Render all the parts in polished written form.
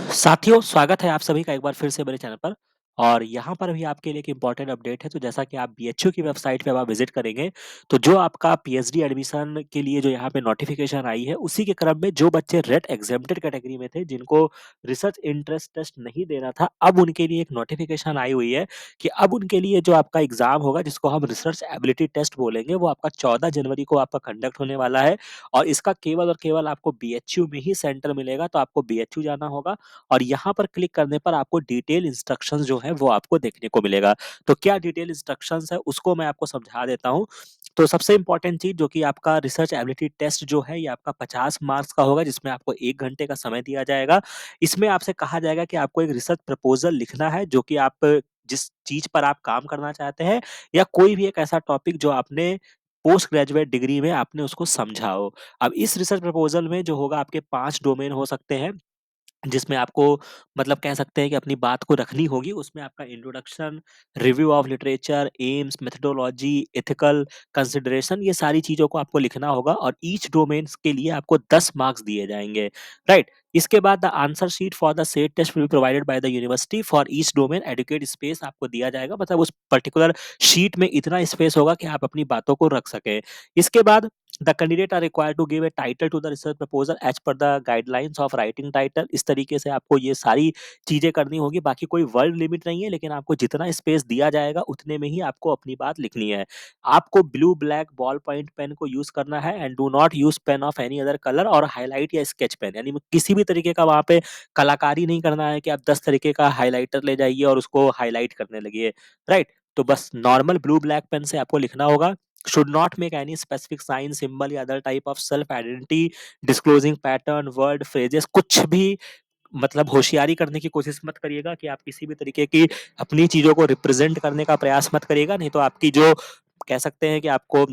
साथियों, स्वागत है आप सभी का एक बार फिर से मेरे चैनल पर और यहाँ पर भी आपके लिए एक इम्पोर्टेंट अपडेट है। तो जैसा कि आप बीएचयू की वेबसाइट पे अब आप विज़िट करेंगे, तो जो आपका पीएचडी एडमिशन के लिए जो यहाँ पे नोटिफ़िकेशन आई है, उसी के क्रम में जो बच्चे रेट एग्ज़ेम्प्टेड कैटेगरी में थे, जिनको रिसर्च इंटरेस्ट टेस्ट नहीं देना था, अब उनके लिए एक नोटिफ़िकेशन आई हुई है कि अब उनके लिए जो आपका एग्ज़ाम होगा, जिसको हम रिसर्च एबिलिटी टेस्ट बोलेंगे, वो आपका 14 जनवरी को आपका कंडक्ट होने वाला है और इसका केवल और केवल आपको बीएचयू में ही सेंटर मिलेगा। तो आपको बीएचयू जाना होगा और यहाँ पर क्लिक करने पर आपको डिटेल इंस्ट्रक्शंस जो है वो आपको देखने को मिलेगा। तो क्या डिटेल इंस्ट्रक्शंस है उसको मैं आपको समझा देता हूँ। तो सबसे इम्पोर्टेंट चीज़ जो कि आपका रिसर्च एबिलिटी टेस्ट जो है ये आपका 50 मार्क्स का होगा, जिसमें आपको 1 घंटे का समय दिया जाएगा। इसमें आपसे कहा जाएगा कि आपको एक रिसर्च प्रपोज़ल लिखना है, जो कि आप जिस चीज़ पर आप काम करना चाहते हैं या कोई भी एक ऐसा टॉपिक जो आपने पोस्ट ग्रेजुएट डिग्री में आपने उसको समझा हो। अब इस रिसर्च प्रपोज़ल में जो होगा, आपके 5 डोमेन हो सकते हैं। जिसमें आपको मतलब कह सकते हैं कि अपनी बात को रखनी होगी। उसमें आपका introduction, review of literature, AIIMS, methodology, ethical consideration, ये सारी चीज़ों को आपको लिखना होगा और ईच डोमेन्स के लिए आपको 10 मार्क्स दिए जाएँगे, राइट? इसके बाद the answer sheet for the SET test will be provided by the university for each domain, adequate space आपको दिया जाएगा। मतलब उस पर्टिकुलर शीट में इतना स्पेस होगा कि आप अपनी बातों को रख सकें। इसके बाद the candidate are required to give a title to the research proposal as per the guidelines of writing title. इस तरीके से आपको ये सारी चीज़ें करनी होगी। बाकी कोई वर्ड लिमिट नहीं है, लेकिन आपको जितना स्पेस दिया जाएगा उतने में ही आपको अपनी बात लिखनी है। आपको blue, black ball point pen को यूज़ करना है and do not use pen of any other colour और हाइलाइट या स्केच पेन, यानी किसी भी तरीके का वहाँ पे कलाकारी नहीं करना है कि आप 10 तरीके का हाइलाइटर ले जाइए और उसको हाइलाइट करने लगिए, राइट? तो बस नॉर्मल ब्लू, ब्लैक पेन से आपको लिखना होगा। Should not make any specific sign, symbol या other type of self identity, disclosing pattern, word, phrases, कुछ भी मतलब होशियारी करने की कोशिश मत करिएगा कि आप किसी भी तरीके की अपनी चीज़ों को रिप्रेज़ेंट करने का प्रयास मत करिएगा, नहीं तो आपकी जो कह सकते हैं कि आपको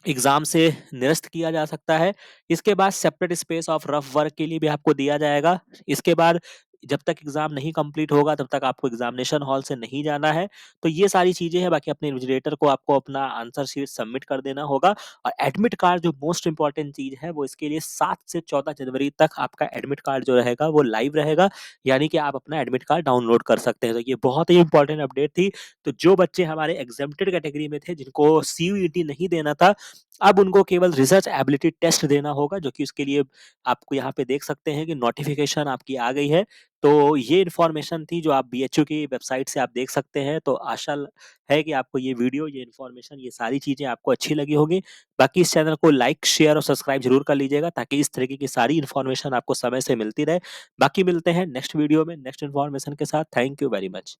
एग्ज़ाम से निरस्त किया जा सकता है। इसके बाद separate space of rough work के लिए भी आपको दिया जाएगा। इसके बाद जब तक एग्ज़ाम नहीं कंप्लीट होगा तब तक आपको एग्ज़ामिनेशन हॉल से नहीं जाना है। तो ये सारी चीज़ें हैं, बाकी अपने इन्विजिलेटर को आपको अपना आंसर शीट सबमिट कर देना होगा और एडमिट कार्ड जो मोस्ट इम्पोर्टेंट चीज़ है, वो इसके लिए 7 से 14 जनवरी तक आपका एडमिट कार्ड जो रहेगा वो लाइव रहेगा, यानी कि आप अपना एडमिट कार्ड डाउनलोड कर सकते हैं। तो ये बहुत ही इम्पोर्टेंट अपडेट थी। तो जो बच्चे हमारे एग्ज़ेम्प्टेड कैटेगरी में थे, जिनको सीयूईटी नहीं देना था, अब उनको केवल रिसर्च एबिलिटी टेस्ट देना होगा, जो कि उसके लिए आपको यहाँ पे देख सकते हैं कि नोटिफ़िकेशन आपकी आ गई है। तो ये इन्फॉर्मेशन थी जो आप बीएचयू की वेबसाइट से आप देख सकते हैं। तो आशा ल है कि आपको ये वीडियो, ये इन्फॉर्मेशन, ये सारी चीज़ें आपको अच्छी लगी होंगी। बाकी इस चैनल को लाइक, शेयर और सब्सक्राइब ज़रूर कर लीजिएगा, ताकि इस तरीके की सारी इन्फॉर्मेशन आपको समय से मिलती रहे। बाकी मिलते हैं नेक्स्ट वीडियो में नेक्स्ट इन्फॉर्मेशन के साथ। Thank you very much.